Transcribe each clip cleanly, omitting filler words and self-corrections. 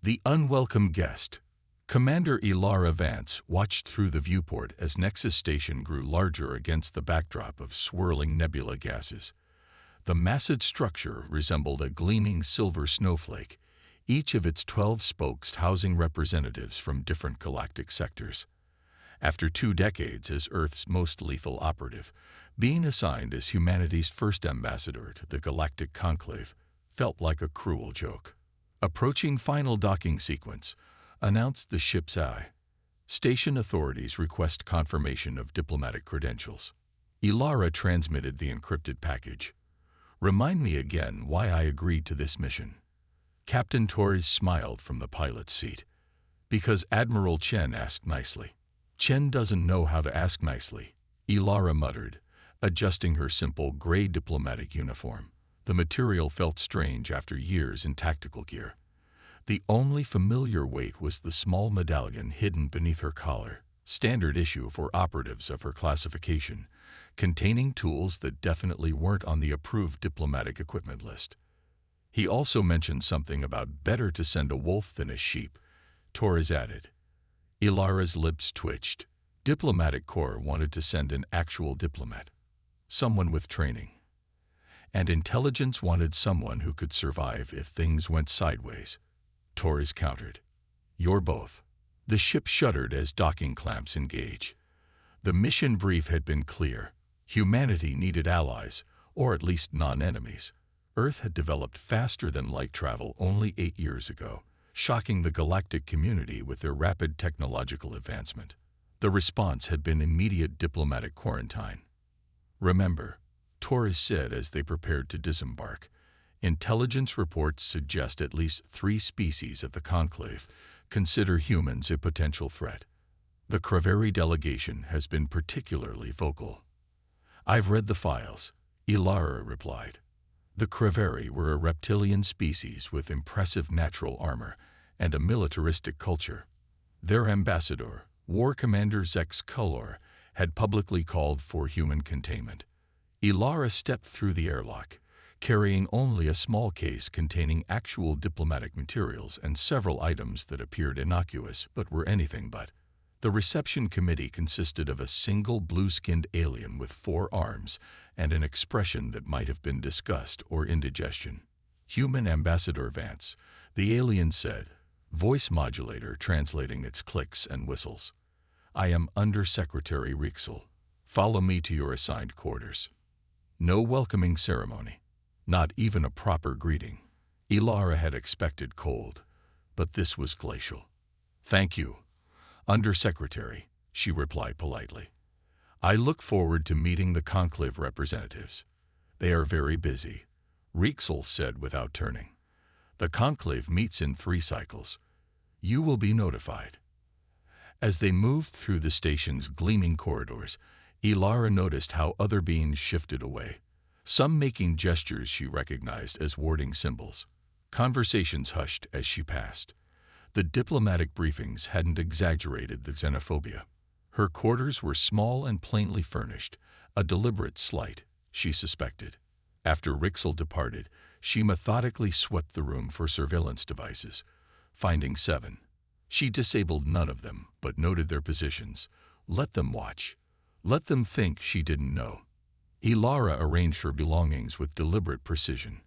The unwelcome guest. Commander Ilara Vance watched through the viewport as Nexus Station grew larger against the backdrop of swirling nebula gases. The massive structure resembled a gleaming silver snowflake, each of its 12 spokes housing representatives from different galactic sectors. After 2 decades as Earth's most lethal operative, being assigned as humanity's first ambassador to the Galactic Conclave felt like a cruel joke. Approaching final docking sequence, announced the ship's eye. Station authorities request confirmation of diplomatic credentials. Ilara transmitted the encrypted package. Remind me again why I agreed to this mission. Captain Torres smiled from the pilot's seat. Because Admiral Chen asked nicely. Chen doesn't know how to ask nicely, Ilara muttered, adjusting her simple gray diplomatic uniform. The material felt strange after years in tactical gear. The only familiar weight was the small medallion hidden beneath her collar, standard issue for operatives of her classification, containing tools that definitely weren't on the approved diplomatic equipment list. He also mentioned something about better to send a wolf than a sheep, Torres added. Ilara's lips twitched. Diplomatic Corps wanted to send an actual diplomat, someone with training. And intelligence wanted someone who could survive if things went sideways. Torres countered. You're both. The ship shuddered as docking clamps engaged. The mission brief had been clear. Humanity needed allies, or at least non-enemies. Earth had developed faster than light travel only 8 years ago, shocking the galactic community with their rapid technological advancement. The response had been immediate diplomatic quarantine. Remember, Torres said as they prepared to disembark, intelligence reports suggest at least 3 species of the Conclave consider humans a potential threat. The Kraveri delegation has been particularly vocal. I've read the files, Ilara replied. The Kraveri were a reptilian species with impressive natural armor and a militaristic culture. Their ambassador, War Commander Zex Kulor, had publicly called for human containment. Ilara stepped through the airlock, carrying only a small case containing actual diplomatic materials and several items that appeared innocuous but were anything but. The reception committee consisted of a single blue-skinned alien with 4 arms and an expression that might have been disgust or indigestion. Human Ambassador Vance, the alien said, voice modulator translating its clicks and whistles. I am Under-Secretary Rixel. Follow me to your assigned quarters. No welcoming ceremony. Not even a proper greeting. Ilara had expected cold, but this was glacial. Thank you, Undersecretary, she replied politely. I look forward to meeting the Conclave representatives. They are very busy, Rixel said without turning. The Conclave meets in 3 cycles. You will be notified. As they moved through the station's gleaming corridors, Ilara noticed how other beings shifted away, some making gestures she recognized as warding symbols. Conversations hushed as she passed. The diplomatic briefings hadn't exaggerated the xenophobia. Her quarters were small and plainly furnished, a deliberate slight, she suspected. After Rixel departed, she methodically swept the room for surveillance devices, finding 7. She disabled none of them, but noted their positions. Let them watch. Let them think she didn't know. Ilara arranged her belongings with deliberate precision.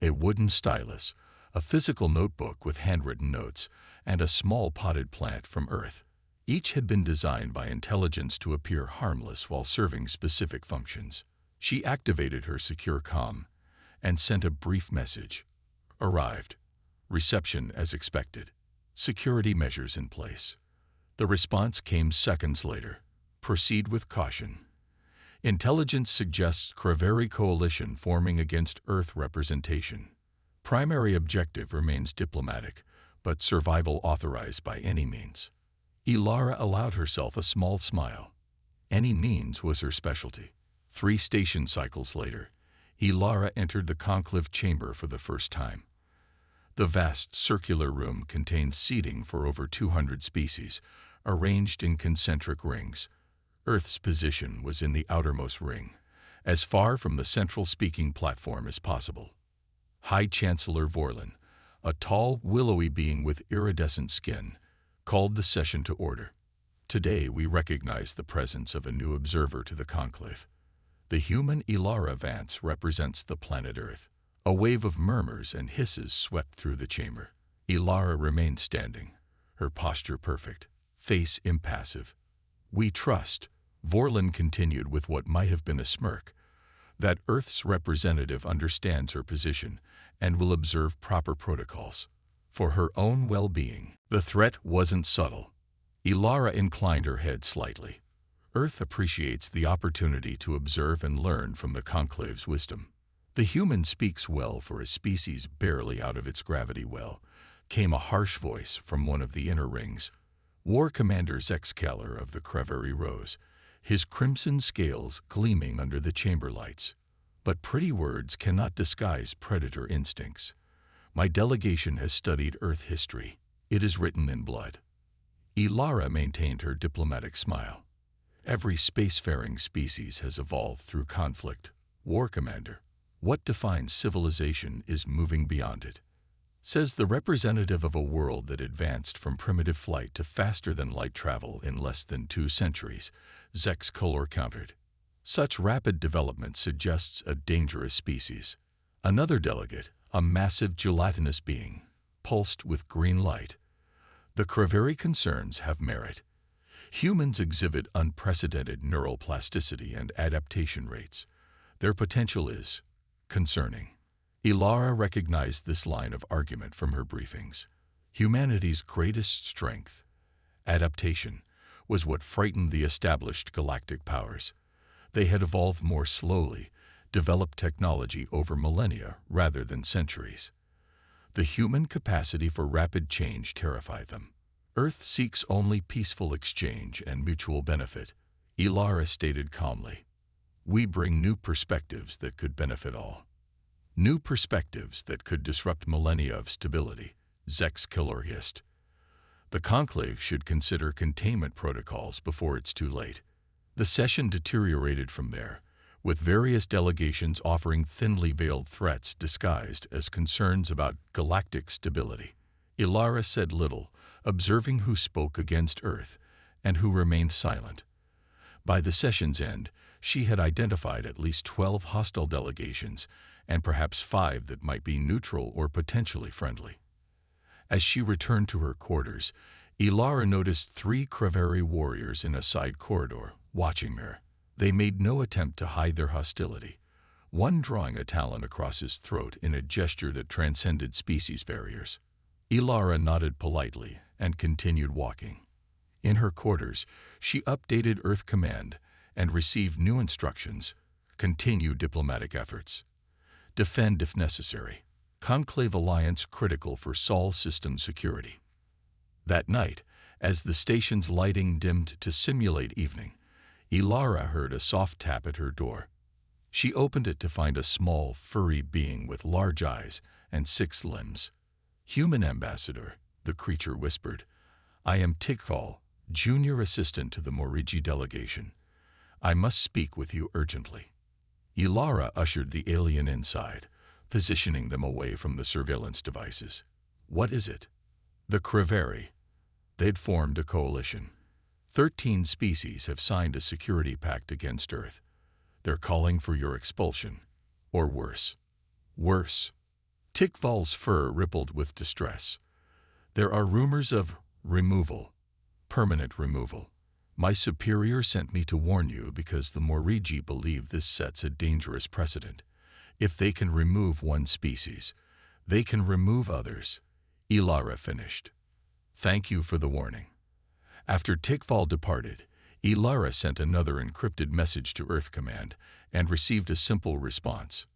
A wooden stylus, a physical notebook with handwritten notes, and a small potted plant from Earth. Each had been designed by intelligence to appear harmless while serving specific functions. She activated her secure comm and sent a brief message. Arrived. Reception as expected. Security measures in place. The response came seconds later. Proceed with caution. Intelligence suggests Kraveri coalition forming against Earth representation. Primary objective remains diplomatic, but survival authorized by any means. Ilara allowed herself a small smile. Any means was her specialty. 3 station cycles later, Ilara entered the conclave chamber for the first time. The vast circular room contained seating for over 200 species, arranged in concentric rings. Earth's position was in the outermost ring, as far from the central speaking platform as possible. High Chancellor Vorlin, a tall, willowy being with iridescent skin, called the session to order. Today we recognize the presence of a new observer to the conclave. The human Ilara Vance represents the planet Earth. A wave of murmurs and hisses swept through the chamber. Ilara remained standing, her posture perfect, face impassive. "We trust," Vorlin continued with what might have been a smirk, "that Earth's representative understands her position and will observe proper protocols. For her own well-being." The threat wasn't subtle. Ilara inclined her head slightly. Earth appreciates the opportunity to observe and learn from the conclave's wisdom. "The human speaks well for a species barely out of its gravity well," came a harsh voice from one of the inner rings. War Commander Zexcaler of the Creverie rose, his crimson scales gleaming under the chamber lights. "But pretty words cannot disguise predator instincts. My delegation has studied Earth history. It is written in blood." Ilara maintained her diplomatic smile. "Every spacefaring species has evolved through conflict, War Commander. What defines civilization is moving beyond it," says the representative of a world that advanced from primitive flight to faster-than-light travel in less than 2 centuries, Zexcaler countered. "Such rapid development suggests a dangerous species." Another delegate, a massive gelatinous being, pulsed with green light. "The Creverie concerns have merit. Humans exhibit unprecedented neural plasticity and adaptation rates. Their potential is concerning." Ilara recognized this line of argument from her briefings. Humanity's greatest strength, adaptation, was what frightened the established galactic powers. They had evolved more slowly, developed technology over millennia rather than centuries. The human capacity for rapid change terrified them. "Earth seeks only peaceful exchange and mutual benefit," Ilara stated calmly. "We bring new perspectives that could benefit all." "New perspectives that could disrupt millennia of stability," Zexcaler hissed. "The conclave should consider containment protocols before it's too late." The session deteriorated from there, with various delegations offering thinly veiled threats disguised as concerns about galactic stability. Ilara said little, observing who spoke against Earth and who remained silent. By the session's end, she had identified at least 12 hostile delegations and perhaps 5 that might be neutral or potentially friendly. As she returned to her quarters, Ilara noticed 3 Creverie warriors in a side corridor, watching her. They made no attempt to hide their hostility, one drawing a talon across his throat in a gesture that transcended species barriers. Ilara nodded politely and continued walking. In her quarters, she updated Earth Command and received new instructions: continue diplomatic efforts, defend if necessary, conclave alliance critical for Sol system security. That night, as the station's lighting dimmed to simulate evening, Ilara heard a soft tap at her door. She opened it to find a small, furry being with large eyes and 6 limbs. "Human Ambassador," the creature whispered. "I am Tikval, junior assistant to the Morigi delegation. I must speak with you urgently." Ilara ushered the alien inside, positioning them away from the surveillance devices. "What is it?" "The Creverie. They'd formed a coalition. 13 species have signed a security pact against Earth. They're calling for your expulsion. Or worse." "Worse." Tikval's fur rippled with distress. "There are rumors of removal. Permanent removal. My superior sent me to warn you because the Morigi believe this sets a dangerous precedent. If they can remove one species, they can remove others," Ilara finished. "Thank you for the warning." After Tikval departed, Ilara sent another encrypted message to Earth Command and received a simple response: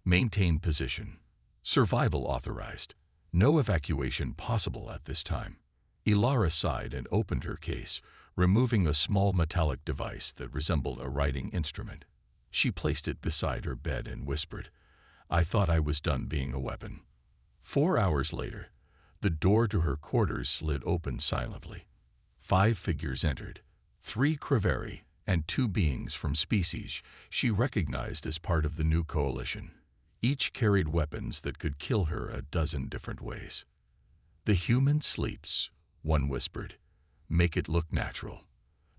maintain position. Survival authorized. No evacuation possible at this time. Ilara sighed and opened her case, removing a small metallic device that resembled a writing instrument. She placed it beside her bed and whispered, "I thought I was done being a weapon." 4 hours later, the door to her quarters slid open silently. 5 figures entered, 3 Creverie and 2 beings from species she recognized as part of the new coalition. Each carried weapons that could kill her a dozen different ways. "The human sleeps," one whispered. "Make it look natural."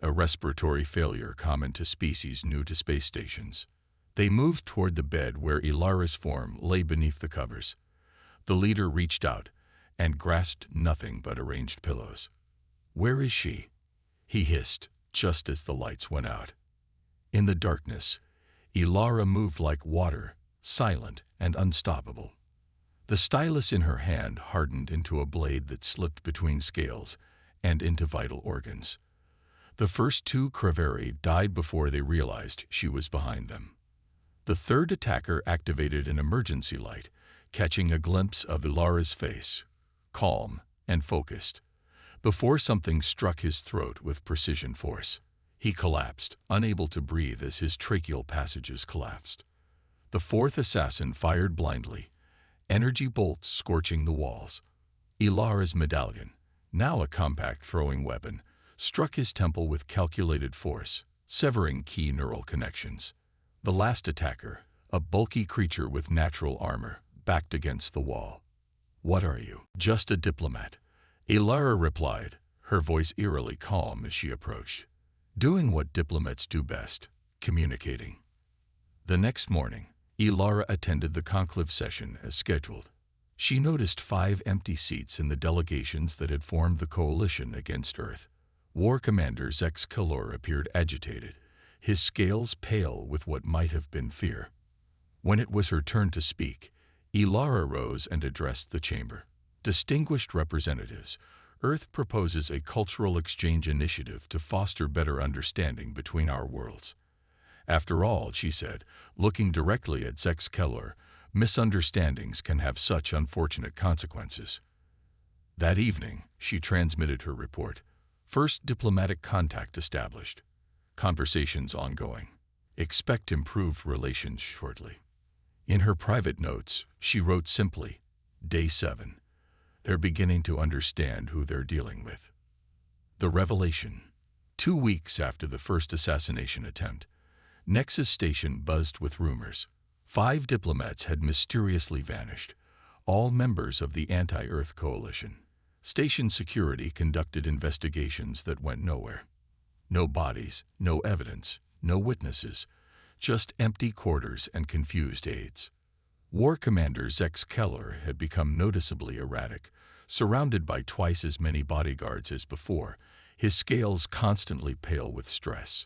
A respiratory failure common to species new to space stations. They moved toward the bed where Ilara's form lay beneath the covers. The leader reached out and grasped nothing but arranged pillows. "Where is she?" he hissed, just as the lights went out. In the darkness, Ilara moved like water, silent and unstoppable. The stylus in her hand hardened into a blade that slipped between scales and into vital organs. The first two Craveri died before they realized she was behind them. The third attacker activated an emergency light, catching a glimpse of Ilara's face, calm and focused, before something struck his throat with precision force. He collapsed, unable to breathe as his tracheal passages collapsed. The fourth assassin fired blindly, energy bolts scorching the walls. Ilara's medallion, now a compact throwing weapon, struck his temple with calculated force, severing key neural connections. The last attacker, a bulky creature with natural armor, backed against the wall. "What are you?" "Just a diplomat," Ilara replied, her voice eerily calm as she approached. "Doing what diplomats do best, communicating." The next morning, Ilara attended the conclave session as scheduled. She noticed 5 empty seats in the delegations that had formed the coalition against Earth. War Commander Zex Kalor appeared agitated, his scales pale with what might have been fear. When it was her turn to speak, Ilara rose and addressed the chamber. "Distinguished representatives, Earth proposes a cultural exchange initiative to foster better understanding between our worlds. After all," she said, looking directly at Zex Kalor, "misunderstandings can have such unfortunate consequences." That evening, she transmitted her report. First diplomatic contact established. Conversations ongoing. Expect improved relations shortly. In her private notes, she wrote simply, "Day 7. They're beginning to understand who they're dealing with." The revelation. 2 weeks after the first assassination attempt, Nexus Station buzzed with rumors. 5 diplomats had mysteriously vanished, all members of the anti-Earth coalition. Station security conducted investigations that went nowhere. No bodies, no evidence, no witnesses, just empty quarters and confused aides. War Commander Zex Keller had become noticeably erratic, surrounded by twice as many bodyguards as before, his scales constantly pale with stress.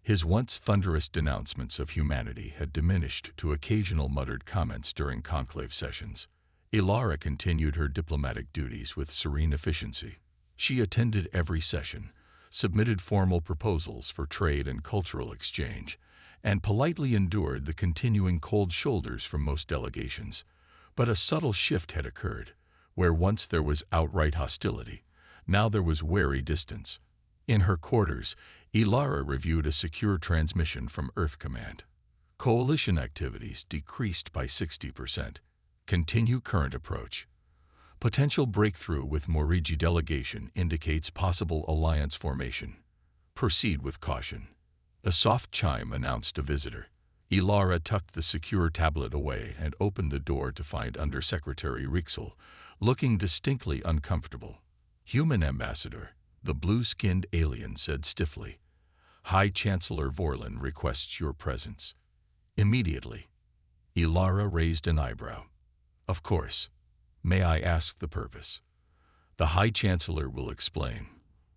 His once thunderous denouncements of humanity had diminished to occasional muttered comments during conclave sessions. Ilara continued her diplomatic duties with serene efficiency. She attended every session, submitted formal proposals for trade and cultural exchange, and politely endured the continuing cold shoulders from most delegations. But a subtle shift had occurred. Where once there was outright hostility, now there was wary distance. In her quarters, Ilara reviewed a secure transmission from Earth Command. Coalition activities decreased by 60%. Continue current approach. Potential breakthrough with Morigi delegation indicates possible alliance formation. Proceed with caution. A soft chime announced a visitor. Ilara tucked the secure tablet away and opened the door to find Undersecretary Rixel, looking distinctly uncomfortable. "Human Ambassador," the blue-skinned alien said stiffly. "High Chancellor Vorlin requests your presence." Immediately. Ilara raised an eyebrow. "Of course. May I ask the purpose?" "The High Chancellor will explain,"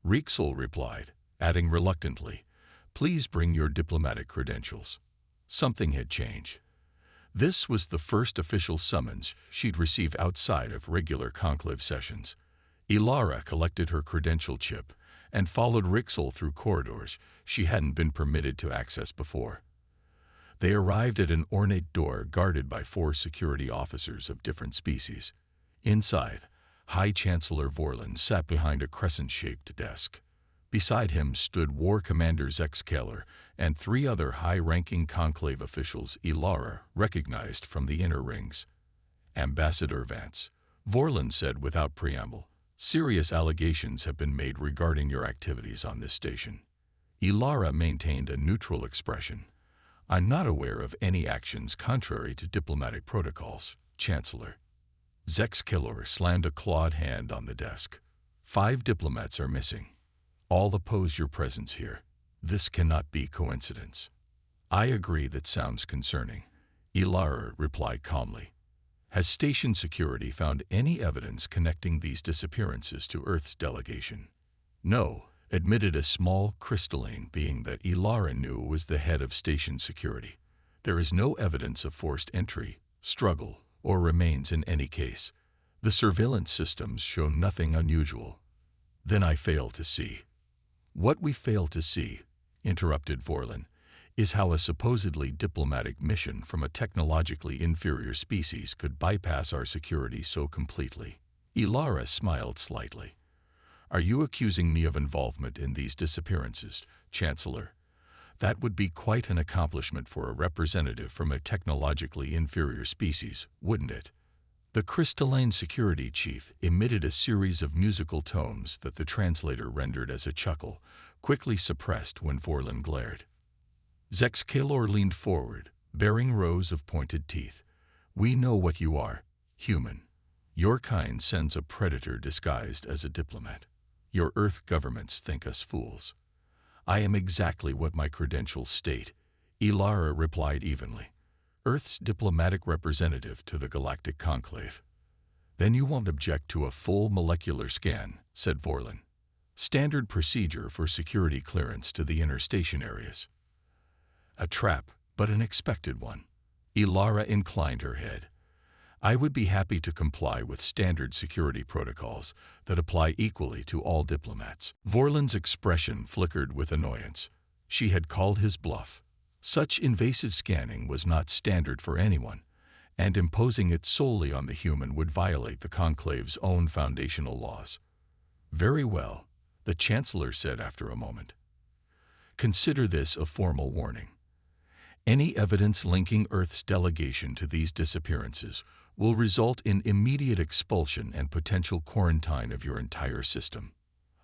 Rixel replied, adding reluctantly, "Please bring your diplomatic credentials." Something had changed. This was the first official summons she'd received outside of regular conclave sessions. Ilara collected her credential chip and followed Rixel through corridors she hadn't been permitted to access before. They arrived at an ornate door guarded by 4 security officers of different species. Inside, High Chancellor Vorlin sat behind a crescent-shaped desk. Beside him stood War Commander Zex Keller and 3 other high-ranking conclave officials Ilara recognized from the inner rings. "Ambassador Vance," Vorlin said without preamble, "serious allegations have been made regarding your activities on this station." Ilara maintained a neutral expression. I'm not aware of any actions contrary to diplomatic protocols, Chancellor. Zex Killor slammed a clawed hand on the desk. 5 diplomats are missing. All oppose your presence here. This cannot be coincidence. I agree, that sounds concerning, Ilara replied calmly. Has station security found any evidence connecting these disappearances to Earth's delegation? No, admitted a small crystalline being that Ilara knew was the head of station security. There is no evidence of forced entry, struggle, or remains in any case. The surveillance systems show nothing unusual. Then I fail to see. What we fail to see, interrupted Vorlin, is how a supposedly diplomatic mission from a technologically inferior species could bypass our security so completely. Ilara smiled slightly. Are you accusing me of involvement in these disappearances, Chancellor? That would be quite an accomplishment for a representative from a technologically inferior species, wouldn't it? The crystalline security chief emitted a series of musical tones that the translator rendered as a chuckle, quickly suppressed when Vorlin glared. Zex Killor leaned forward, bearing rows of pointed teeth. We know what you are, human. Your kind sends a predator disguised as a diplomat. Your Earth governments think us fools. I am exactly what my credentials state, Ilara replied evenly. Earth's diplomatic representative to the Galactic Conclave. Then you won't object to a full molecular scan, said Vorlin. Standard procedure for security clearance to the inner station areas. A trap, but an expected one. Ilara inclined her head. I would be happy to comply with standard security protocols that apply equally to all diplomats. Vorlin's expression flickered with annoyance. She had called his bluff. Such invasive scanning was not standard for anyone, and imposing it solely on the human would violate the Conclave's own foundational laws. Very well, the Chancellor said after a moment. Consider this a formal warning. Any evidence linking Earth's delegation to these disappearances will result in immediate expulsion and potential quarantine of your entire system.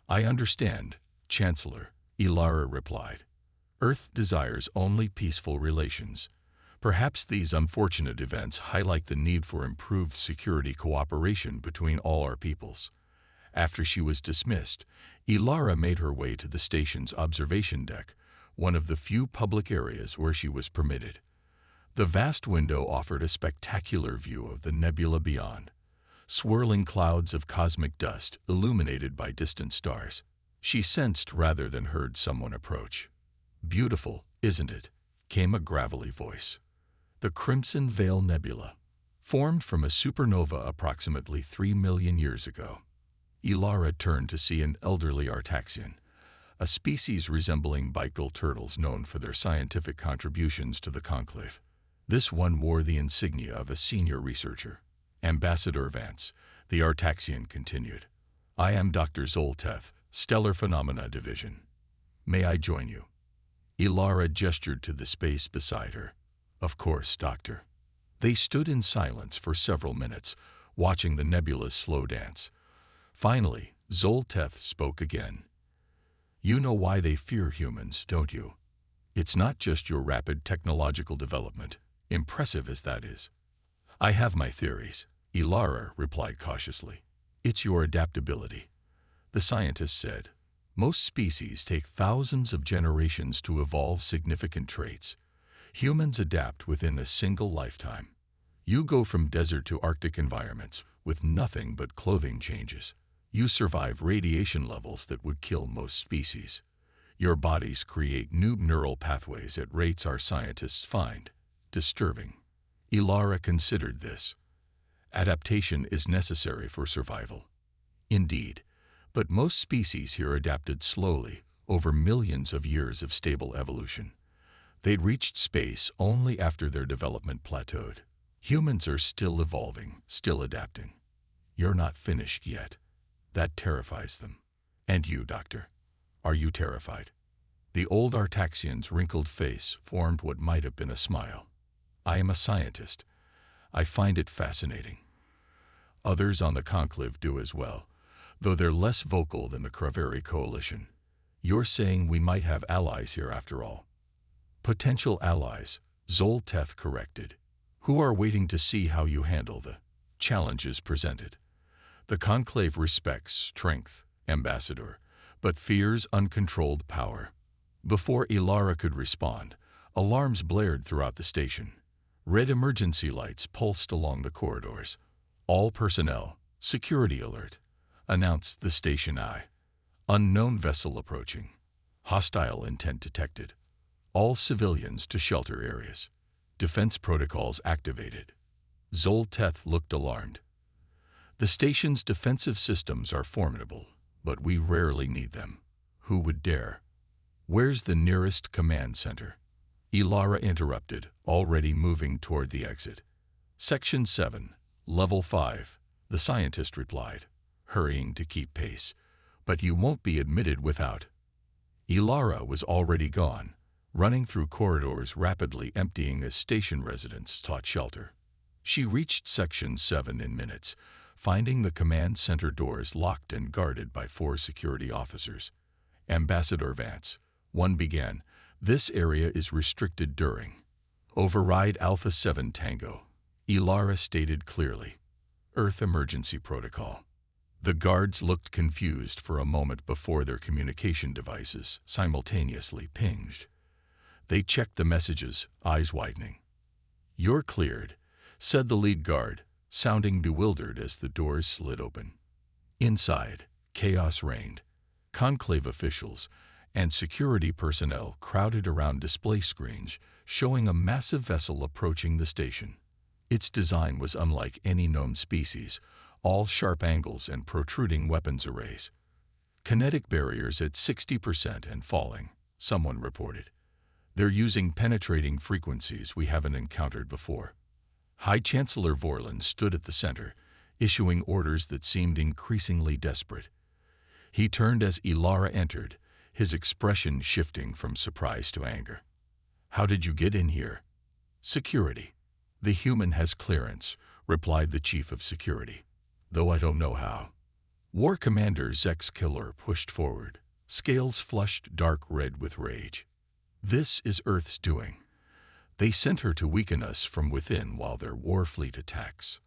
I understand, Chancellor, Ilara replied. Earth desires only peaceful relations. Perhaps these unfortunate events highlight the need for improved security cooperation between all our peoples. After she was dismissed, Ilara made her way to the station's observation deck, one of the few public areas where she was permitted. The vast window offered a spectacular view of the nebula beyond, swirling clouds of cosmic dust illuminated by distant stars. She sensed rather than heard someone approach. Beautiful, isn't it? Came a gravelly voice. The Crimson Veil Nebula, formed from a supernova approximately 3 million years ago. Ilara turned to see an elderly Artaxian, a species resembling bipedal turtles known for their scientific contributions to the Conclave. This one wore the insignia of a senior researcher. Ambassador Vance, the Artaxian continued. I am Dr. Zoltef, Stellar Phenomena Division. May I join you? Ilara gestured to the space beside her. Of course, Doctor. They stood in silence for several minutes, watching the nebula's slow dance. Finally, Zoltef spoke again. You know why they fear humans, don't you? It's not just your rapid technological development, impressive as that is. I have my theories, Ilara replied cautiously. It's your adaptability. The scientist said, most species take thousands of generations to evolve significant traits. Humans adapt within a single lifetime. You go from desert to Arctic environments with nothing but clothing changes. You survive radiation levels that would kill most species. Your bodies create new neural pathways at rates our scientists find disturbing. Ilara considered this. Adaptation is necessary for survival. Indeed, but most species here adapted slowly over millions of years of stable evolution. They'd reached space only after their development plateaued. Humans are still evolving, still adapting. You're not finished yet. That terrifies them. And you, Doctor, are you terrified? The old Artaxian's wrinkled face formed what might have been a smile. I am a scientist. I find it fascinating. Others on the Conclave do as well, though they're less vocal than the Craveri Coalition. You're saying we might have allies here after all. Potential allies, Zolteth corrected, who are waiting to see how you handle the challenges presented. The Conclave respects strength, Ambassador, but fears uncontrolled power. Before Ilara could respond, alarms blared throughout the station. Red emergency lights pulsed along the corridors. All personnel, security alert, announced the station eye. Unknown vessel approaching. Hostile intent detected. All civilians to shelter areas. Defense protocols activated. Zolteth looked alarmed. The station's defensive systems are formidable, but we rarely need them. Who would dare? Where's the nearest command center? Ilara interrupted, already moving toward the exit. Section 7, Level 5, the scientist replied, hurrying to keep pace. But you won't be admitted without. Ilara was already gone, running through corridors rapidly emptying as station residents sought shelter. She reached Section 7 in minutes, finding the command center doors locked and guarded by 4 security officers. Ambassador Vance, one began, "This area is restricted during." "Override Alpha 7 Tango," Ilara stated clearly. "Earth emergency protocol." The guards looked confused for a moment before their communication devices simultaneously pinged. They checked the messages, eyes widening. "You're cleared," said the lead guard, sounding bewildered as the doors slid open. Inside, chaos reigned. Conclave officials and security personnel crowded around display screens, showing a massive vessel approaching the station. Its design was unlike any known species, all sharp angles and protruding weapons arrays. "Kinetic barriers at 60% and falling," someone reported. "They're using penetrating frequencies we haven't encountered before." High Chancellor Vorlin stood at the center, issuing orders that seemed increasingly desperate. He turned as Ilara entered, his expression shifting from surprise to anger. "How did you get in here?" "Security. The human has clearance," replied the chief of security. "Though I don't know how." War Commander Zex Killer pushed forward, scales flushed dark red with rage. "This is Earth's doing. They sent her to weaken us from within while their war fleet attacks."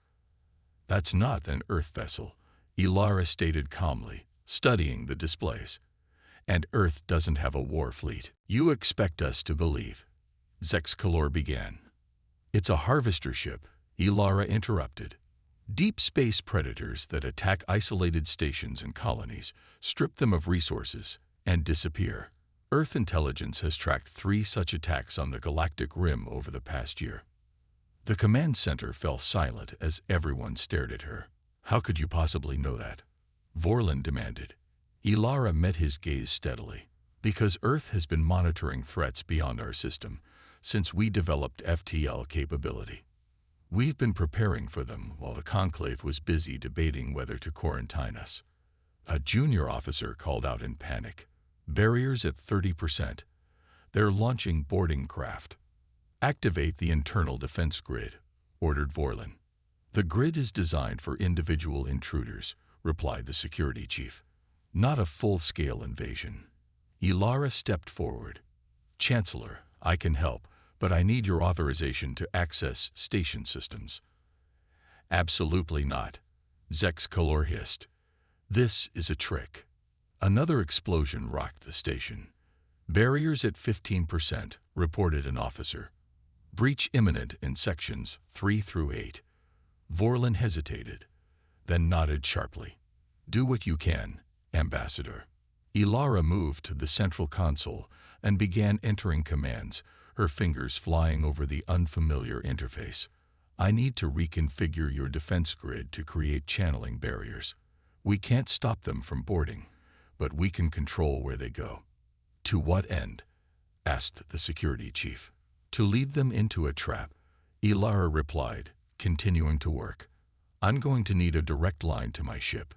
"That's not an Earth vessel," Ilara stated calmly, studying the displays. "And Earth doesn't have a war fleet." "You expect us to believe," Zex Killer began. "It's a harvester ship," Ilara interrupted. "Deep space predators that attack isolated stations and colonies, strip them of resources, and disappear. Earth intelligence has tracked 3 such attacks on the galactic rim over the past year." The command center fell silent as everyone stared at her. "How could you possibly know that?" Vorlin demanded. Ilara met his gaze steadily. "Because Earth has been monitoring threats beyond our system since we developed FTL capability. We've been preparing for them while the Conclave was busy debating whether to quarantine us." A junior officer called out in panic. "Barriers at 30%. They're launching boarding craft." "Activate the internal defense grid," ordered Vorlin. "The grid is designed for individual intruders," replied the security chief. "Not a full-scale invasion." Ilara stepped forward. "Chancellor, I can help, but I need your authorization to access station systems." "Absolutely not," Zex Killer hissed. "This is a trick." Another explosion rocked the station. "Barriers at 15%, reported an officer. "Breach imminent in sections 3 through 8. Vorlin hesitated, then nodded sharply. "Do what you can, Ambassador." Ilara moved to the central console and began entering commands, her fingers flying over the unfamiliar interface. "I need to reconfigure your defense grid to create channeling barriers. We can't stop them from boarding, but we can control where they go." "To what end?" asked the security chief. "To lead them into a trap," Ilara replied, continuing to work. "I'm going to need a direct line to my ship."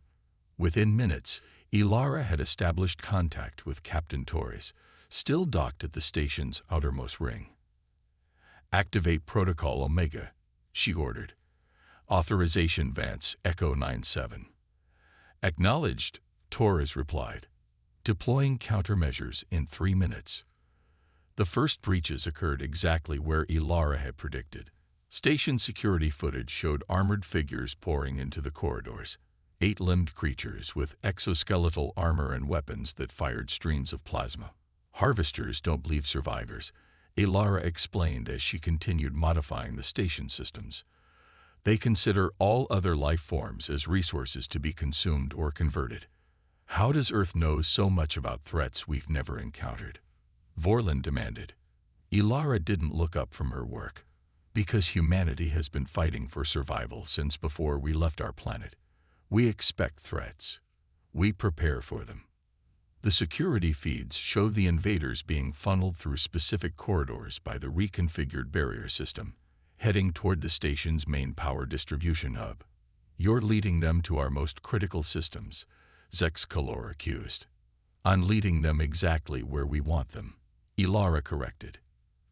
Within minutes, Ilara had established contact with Captain Torres, still docked at the station's outermost ring. "Activate Protocol Omega," she ordered. "Authorization Vance, Echo 97. "Acknowledged," Torres replied. "Deploying countermeasures in 3 minutes." The first breaches occurred exactly where Ilara had predicted. Station security footage showed armored figures pouring into the corridors, 8-limbed creatures with exoskeletal armor and weapons that fired streams of plasma. Harvesters don't leave survivors, Ilara explained as she continued modifying the station systems. They consider all other life forms as resources to be consumed or converted. How does Earth know so much about threats we've never encountered? Vorlin demanded. Ilara didn't look up from her work. Because humanity has been fighting for survival since before we left our planet. We expect threats. We prepare for them. The security feeds show the invaders being funneled through specific corridors by the reconfigured barrier system, heading toward the station's main power distribution hub. You're leading them to our most critical systems, Zexcalor accused. I'm leading them exactly where we want them, Ilara corrected.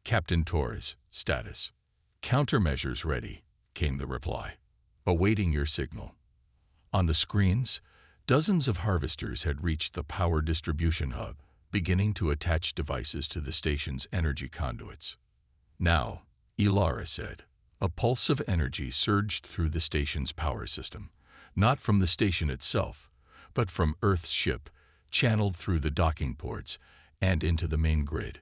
Captain Torres, status. Countermeasures ready, came the reply. Awaiting your signal. On the screens, dozens of harvesters had reached the power distribution hub, beginning to attach devices to the station's energy conduits. Now, Ilara said, a pulse of energy surged through the station's power system, not from the station itself, but from Earth's ship, channeled through the docking ports and into the main grid.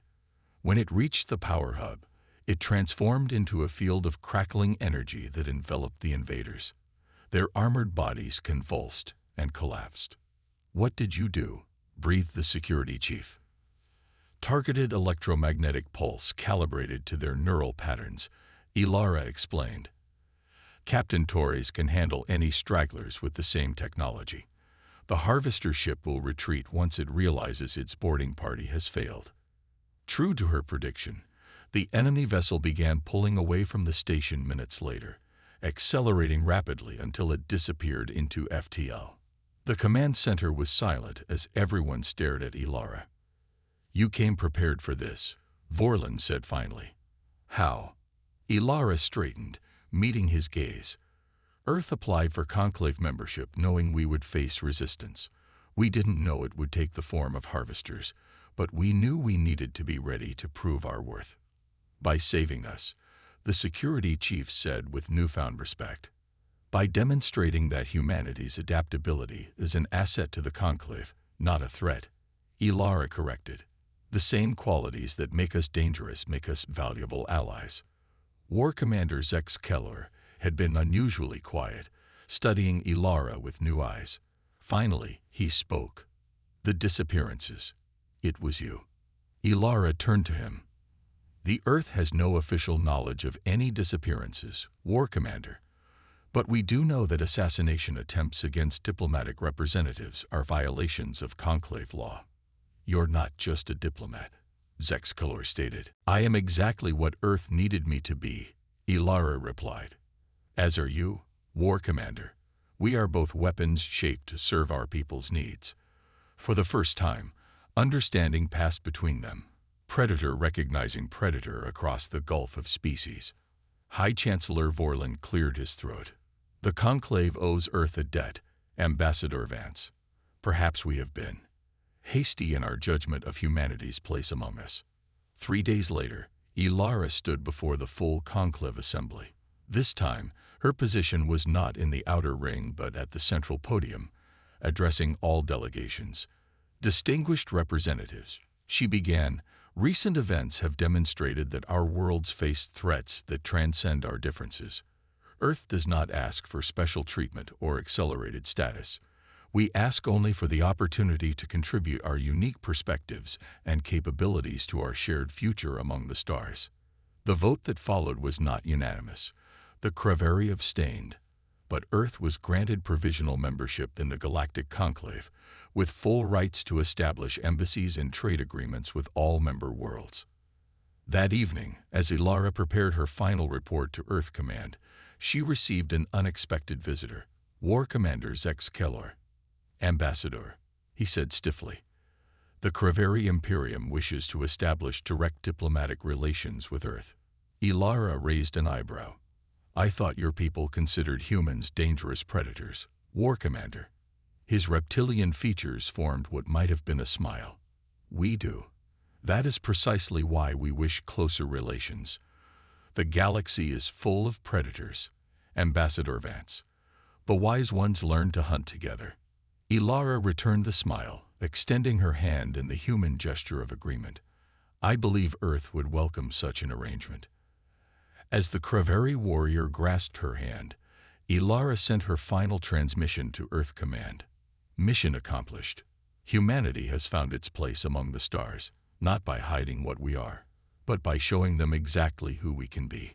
When it reached the power hub, it transformed into a field of crackling energy that enveloped the invaders. Their armored bodies convulsed and collapsed. What did you do? Breathed the security chief. Targeted electromagnetic pulse calibrated to their neural patterns, Ilara explained. Captain Torres can handle any stragglers with the same technology. The harvester ship will retreat once it realizes its boarding party has failed. True to her prediction, the enemy vessel began pulling away from the station minutes later, accelerating rapidly until it disappeared into FTL. The command center was silent as everyone stared at Ilara. You came prepared for this, Vorlin said finally. How? Ilara straightened, meeting his gaze. Earth applied for Conclave membership knowing we would face resistance. We didn't know it would take the form of harvesters, but we knew we needed to be ready to prove our worth. By saving us, the security chief said with newfound respect. By demonstrating that humanity's adaptability is an asset to the Conclave, not a threat, Ilara corrected. The same qualities that make us dangerous make us valuable allies. War Commander Zex Keller had been unusually quiet, studying Ilara with new eyes. Finally, he spoke. The disappearances. It was you. Ilara turned to him. The Earth has no official knowledge of any disappearances, War Commander. But we do know that assassination attempts against diplomatic representatives are violations of Conclave law. You're not just a diplomat, Zexcalor stated. I am exactly what Earth needed me to be, Ilara replied. As are you, War Commander. We are both weapons shaped to serve our people's needs. For the first time, understanding passed between them. Predator recognizing predator across the gulf of species. High Chancellor Vorlin cleared his throat. The Conclave owes Earth a debt, Ambassador Vance. Perhaps we have been hasty in our judgment of humanity's place among us. 3 days later, Ilara stood before the full Conclave assembly. This time, her position was not in the outer ring but at the central podium, addressing all delegations. Distinguished representatives, she began, recent events have demonstrated that our worlds face threats that transcend our differences. Earth does not ask for special treatment or accelerated status. We ask only for the opportunity to contribute our unique perspectives and capabilities to our shared future among the stars. The vote that followed was not unanimous. The Creveri abstained, but Earth was granted provisional membership in the Galactic Conclave, with full rights to establish embassies and trade agreements with all member worlds. That evening, as Ilara prepared her final report to Earth Command, she received an unexpected visitor, War Commander Zex Keller. Ambassador, he said stiffly, the Creveri Imperium wishes to establish direct diplomatic relations with Earth. Ilara raised an eyebrow. I thought your people considered humans dangerous predators, War Commander. His reptilian features formed what might have been a smile. We do. That is precisely why we wish closer relations. The galaxy is full of predators. Ambassador Vance. The wise ones learn to hunt together. Ilara returned the smile, extending her hand in the human gesture of agreement. I believe Earth would welcome such an arrangement. As the Kraveri warrior grasped her hand, Ilara sent her final transmission to Earth Command. Mission accomplished. Humanity has found its place among the stars, not by hiding what we are, but by showing them exactly who we can be.